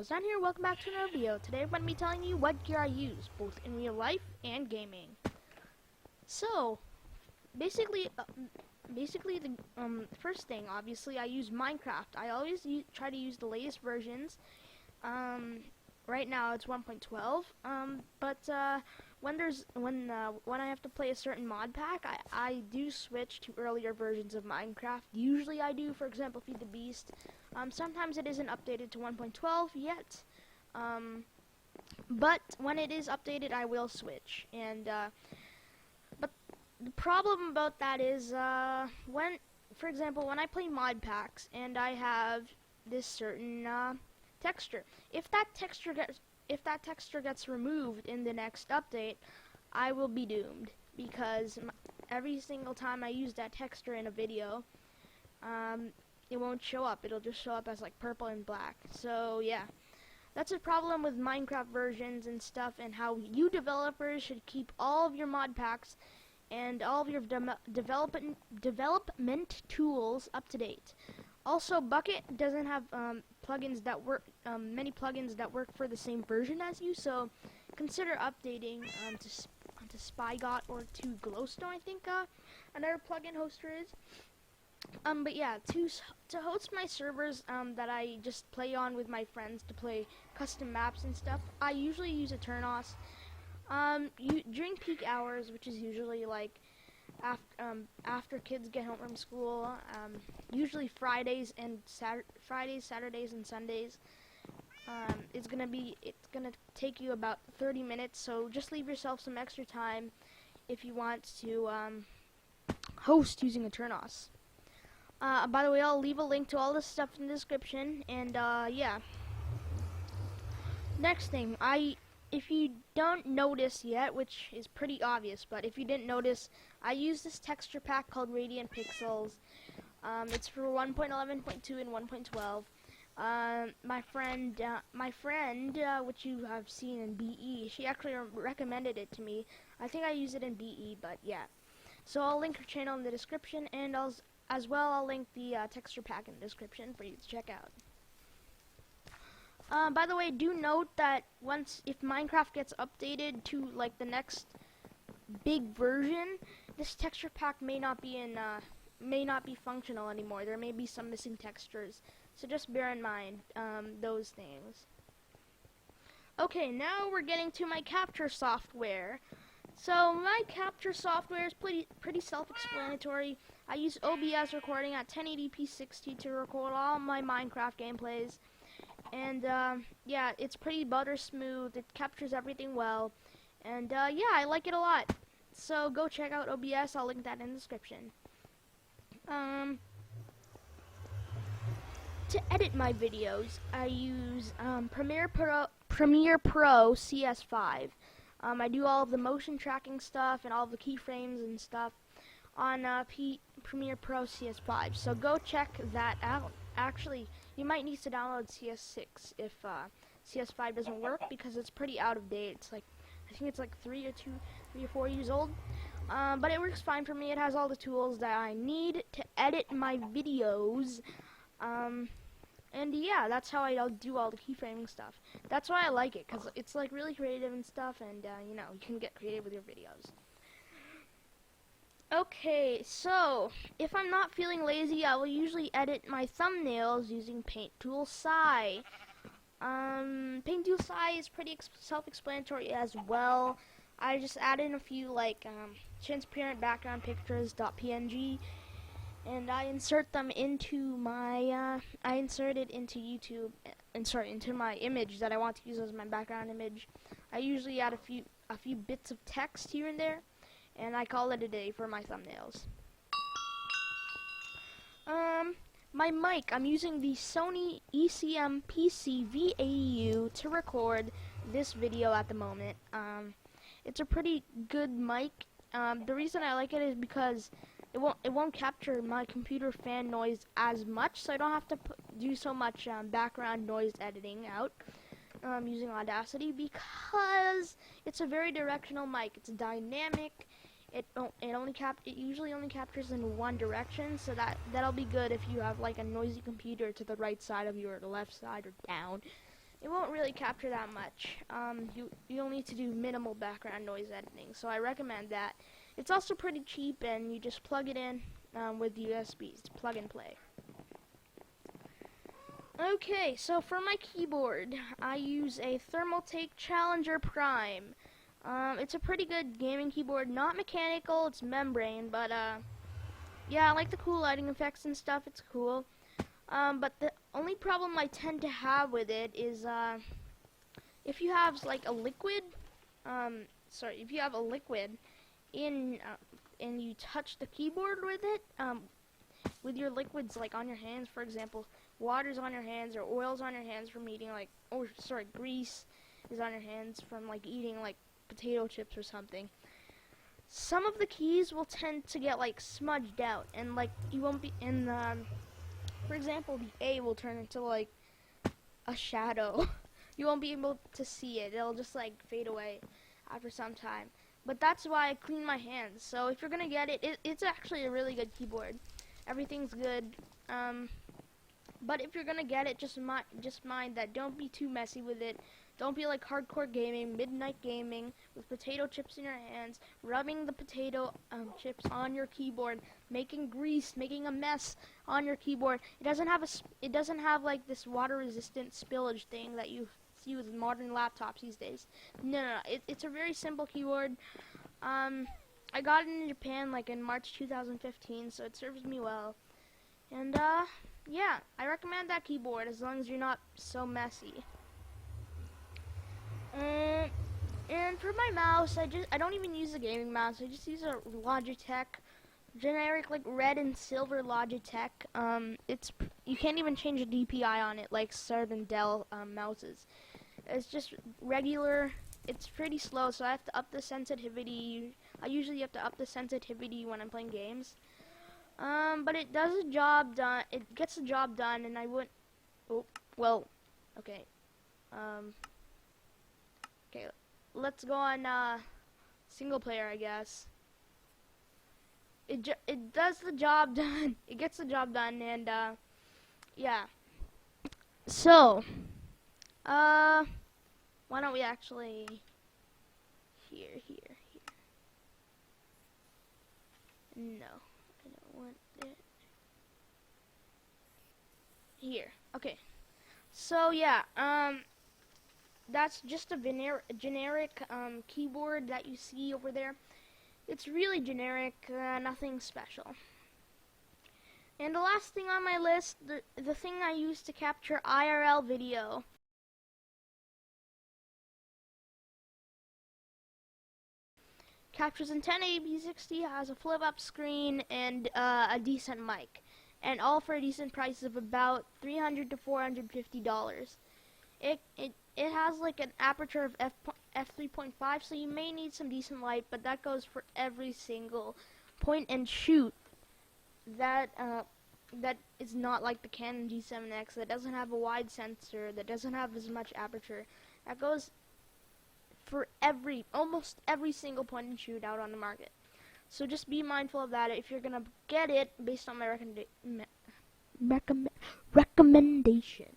Down here, welcome back to another video. Today I'm going to be telling you what gear I use, both in real life and gaming. So, basically the first thing, obviously, I use Minecraft. I always try to use the latest versions. Right now it's 1.12. But when I have to play a certain mod pack, I do switch to earlier versions of Minecraft. Usually I do, for example, Feed the Beast. Sometimes it isn't updated to 1.12 yet. But when it is updated, I will switch. And but the problem about that is for example, when I play mod packs and I have this certain texture, if that texture gets removed in the next update, I will be doomed, because every single time I use that texture in a video, it won't show up. It'll just show up as like purple and black. So yeah, that's a problem with Minecraft versions and stuff, and how you developers should keep all of your mod packs and all of your development tools up to date. Also, Bucket doesn't have plugins that work, many plugins that work for the same version as you, so consider updating to Spygot or to Glowstone, I think another plugin hoster is. But yeah, to host my servers that I just play on with my friends to play custom maps and stuff, I usually use Eternos. During peak hours, which is usually like after kids get home from school, usually Fridays, Saturdays, and Sundays. It's gonna take you about 30 minutes, so just leave yourself some extra time if you want to host using Eternos. By the way, I'll leave a link to all this stuff in the description, and yeah. Next thing, if you don't notice yet, which is pretty obvious, but if you didn't notice, I use this texture pack called Radiant Pixels. It's for 1.11.2 and 1.12. My friend, which you have seen in BE, she actually recommended it to me. I think I use it in BE, but yeah. So I'll link her channel in the description, and I'll link the texture pack in the description for you to check out. By the way, do note that if Minecraft gets updated to like the next big version, this texture pack may not be functional anymore. There may be some missing textures, so just bear in mind those things. Okay, now we're getting to my capture software. So my capture software is pretty self-explanatory. I use OBS recording at 1080p 60 to record all my Minecraft gameplays. And yeah, it's pretty butter smooth. It captures everything well, and yeah, I like it a lot. So go check out OBS. I'll link that in the description. To edit my videos, I use Premiere Pro CS5. I do all of the motion tracking stuff and all of the keyframes and stuff on Premiere Pro CS5. So go check that out. Actually, you might need to download CS6 if CS5 doesn't work, because it's pretty out of date. It's like, I think it's like 3 or 4 years old. But it works fine for me. It has all the tools that I need to edit my videos. And yeah, that's how I do all the keyframing stuff. That's why I like it, because it's like really creative and stuff, and you know, you can get creative with your videos. Okay, so if I'm not feeling lazy, I will usually edit my thumbnails using Paint Tool Sci. Paint Tool Sci is pretty self-explanatory as well. I just add in a few like transparent background pictures .png, and I insert them into my YouTube, into my image that I want to use as my background image. I usually add a few bits of text here and there, and I call it a day for my thumbnails. My mic, I'm using the Sony ECM PC V80U to record this video at the moment. It's a pretty good mic. The reason I like it is because it won't capture my computer fan noise as much, so I don't have to do so much background noise editing out. Using Audacity, because it's a very directional mic. It's dynamic. It usually only captures in one direction, so that'll be good if you have like a noisy computer to the right side of you or the left side or down. it won't really capture that much. You'll need to do minimal background noise editing, so I recommend that. It's also pretty cheap, and you just plug it in with USBs, plug and play. Okay, so for my keyboard, I use a Thermaltake Challenger Prime. It's a pretty good gaming keyboard, not mechanical, it's membrane, but yeah, I like the cool lighting effects and stuff, it's cool. But the only problem I tend to have with it is if you have like a liquid, if you have a liquid in and you touch the keyboard with it, with your liquids like on your hands, for example, water's on your hands or oil's on your hands from eating grease is on your hands from like eating like potato chips or something. Some of the keys will tend to get like smudged out, and like you won't be in for example, the A will turn into like a shadow. You won't be able to see it. It'll just like fade away after some time. But that's why I clean my hands. So if you're gonna get it, it's actually a really good keyboard. Everything's good. But if you're gonna get it, just mind that don't be too messy with it. Don't be like hardcore gaming, midnight gaming with potato chips in your hands, rubbing the potato chips on your keyboard, making grease, making a mess on your keyboard. It doesn't have like this water-resistant spillage thing that you see with modern laptops these days. No. It's a very simple keyboard. I got it in Japan like in March 2015, so it serves me well. And yeah, I recommend that keyboard as long as you're not so messy. And for my mouse, I don't even use a gaming mouse. I just use a Logitech, generic like red and silver Logitech. You can't even change the DPI on it like certain Dell mouses. It's just regular. It's pretty slow, so I have to up the sensitivity. I usually have to up the sensitivity when I'm playing games. But it does the job done. It gets the job done, and I wouldn't. Oh, well, okay. Okay, let's go on single player, I guess. It does the job done. It gets the job done, and yeah. So, why don't we actually here. No, I don't want it. Here. Okay. So yeah, that's just a generic keyboard that you see over there. It's really generic, nothing special. And the last thing on my list, the thing I use to capture IRL video. Captures in 1080p 60, has a flip-up screen, and a decent mic. And all for a decent price of about $300 to $450. It has like an aperture of f3.5, so you may need some decent light, but that goes for every single point and shoot that is not like the Canon G7X, that doesn't have a wide sensor, that doesn't have as much aperture. That goes for almost every single point and shoot out on the market. So just be mindful of that if you're gonna get it based on my recommendation.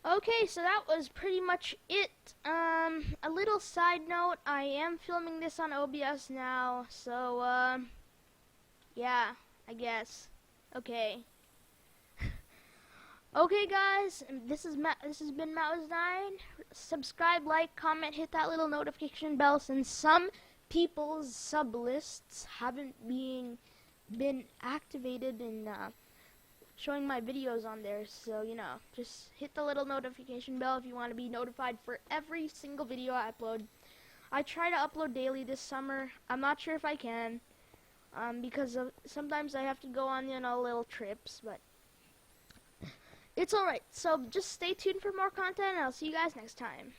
Okay, so that was pretty much it. A little side note, I am filming this on OBS now, so yeah, I guess. Okay. Okay, guys, this has been Matt9. Subscribe, like, comment, hit that little notification bell, since some people's sub lists haven't been activated and showing my videos on there. So, you know, just hit the little notification bell if you want to be notified for every single video I upload. I try to upload daily this summer. I'm not sure if I can, because sometimes I have to go on, you know, little trips, but it's alright. So just stay tuned for more content, and I'll see you guys next time.